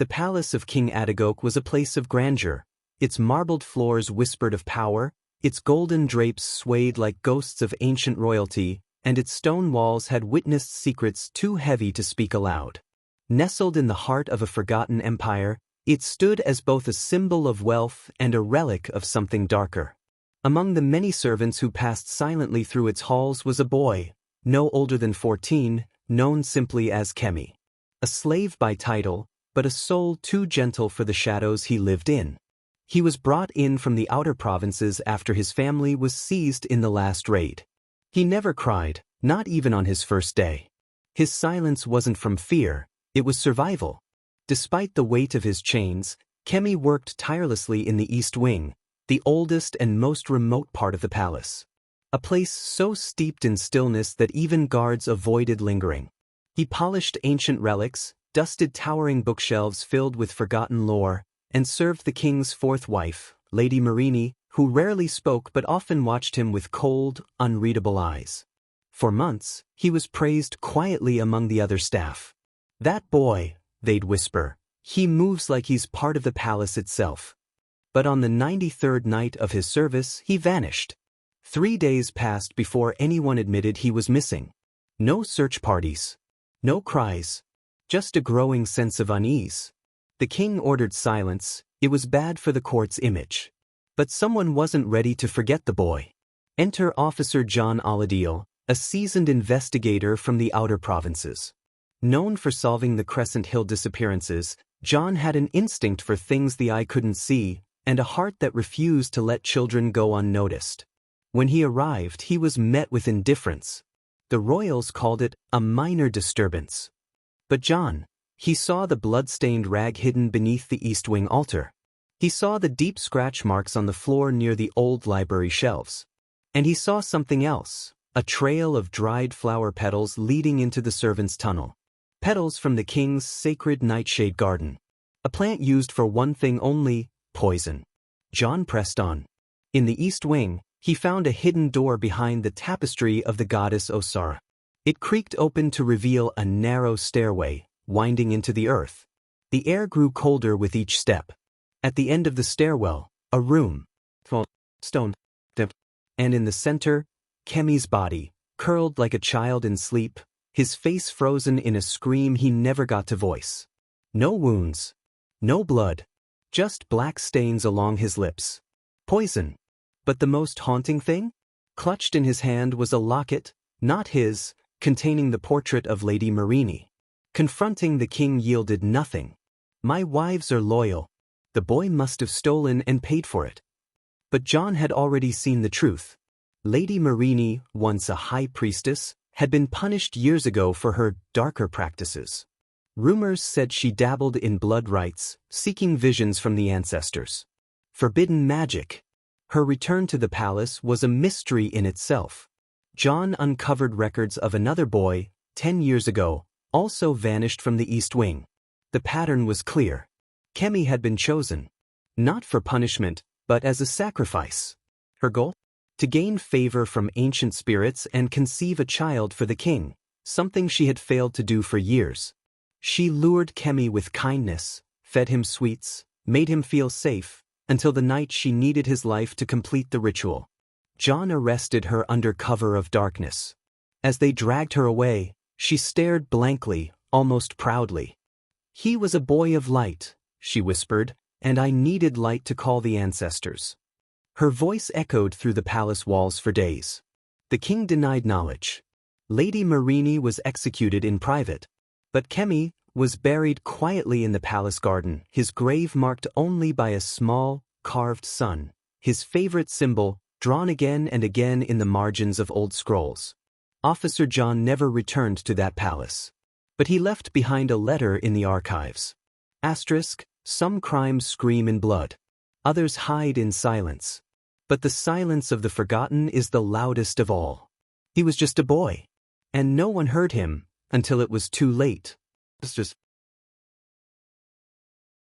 The palace of King Adegoke was a place of grandeur. Its marbled floors whispered of power, its golden drapes swayed like ghosts of ancient royalty, and its stone walls had witnessed secrets too heavy to speak aloud. Nestled in the heart of a forgotten empire, it stood as both a symbol of wealth and a relic of something darker. Among the many servants who passed silently through its halls was a boy, no older than 14, known simply as Kemi. A slave by title, but a soul too gentle for the shadows he lived in. He was brought in from the outer provinces after his family was seized in the last raid. He never cried, not even on his first day. His silence wasn't from fear, it was survival. Despite the weight of his chains, Kemi worked tirelessly in the East Wing, the oldest and most remote part of the palace. A place so steeped in stillness that even guards avoided lingering. He polished ancient relics, dusted towering bookshelves filled with forgotten lore, and served the king's fourth wife, Lady Marini, who rarely spoke but often watched him with cold, unreadable eyes. For months, he was praised quietly among the other staff. "That boy," they'd whisper, "he moves like he's part of the palace itself." But on the 93rd night of his service, he vanished. 3 days passed before anyone admitted he was missing. No search parties. No cries. Just a growing sense of unease. The king ordered silence. It was bad for the court's image. But someone wasn't ready to forget the boy. Enter Officer John Oladele, a seasoned investigator from the outer provinces. Known for solving the Crescent Hill disappearances, John had an instinct for things the eye couldn't see, and a heart that refused to let children go unnoticed. When he arrived, he was met with indifference. The royals called it a minor disturbance. But John, he saw the blood-stained rag hidden beneath the East Wing altar. He saw the deep scratch marks on the floor near the old library shelves. And he saw something else, a trail of dried flower petals leading into the servants' tunnel. Petals from the king's sacred nightshade garden. A plant used for one thing only, poison. John pressed on. In the East Wing, he found a hidden door behind the tapestry of the goddess Osara. It creaked open to reveal a narrow stairway, winding into the earth. The air grew colder with each step. At the end of the stairwell, a room. Stone. And in the center, Kemi's body, curled like a child in sleep, his face frozen in a scream he never got to voice. No wounds. No blood. Just black stains along his lips. Poison. But the most haunting thing? Clutched in his hand was a locket, not his, containing the portrait of Lady Marini. Confronting the king yielded nothing. "My wives are loyal." The boy must have stolen and paid for it. But John had already seen the truth. Lady Marini, once a high priestess, had been punished years ago for her darker practices. Rumors said she dabbled in blood rites, seeking visions from the ancestors. Forbidden magic. Her return to the palace was a mystery in itself. John uncovered records of another boy, 10 years ago, also vanished from the East Wing. The pattern was clear. Kemi had been chosen. Not for punishment, but as a sacrifice. Her goal? To gain favor from ancient spirits and conceive a child for the king, something she had failed to do for years. She lured Kemi with kindness, fed him sweets, made him feel safe, until the night she needed his life to complete the ritual. John arrested her under cover of darkness. As they dragged her away, she stared blankly, almost proudly. "He was a boy of light," she whispered, "and I needed light to call the ancestors." Her voice echoed through the palace walls for days. The king denied knowledge. Lady Marini was executed in private. But Kemi was buried quietly in the palace garden, his grave marked only by a small, carved sun, his favorite symbol, drawn again and again in the margins of old scrolls. Officer John never returned to that palace. But he left behind a letter in the archives. Asterisk, some crimes scream in blood. Others hide in silence. But the silence of the forgotten is the loudest of all. He was just a boy. And no one heard him, until it was too late.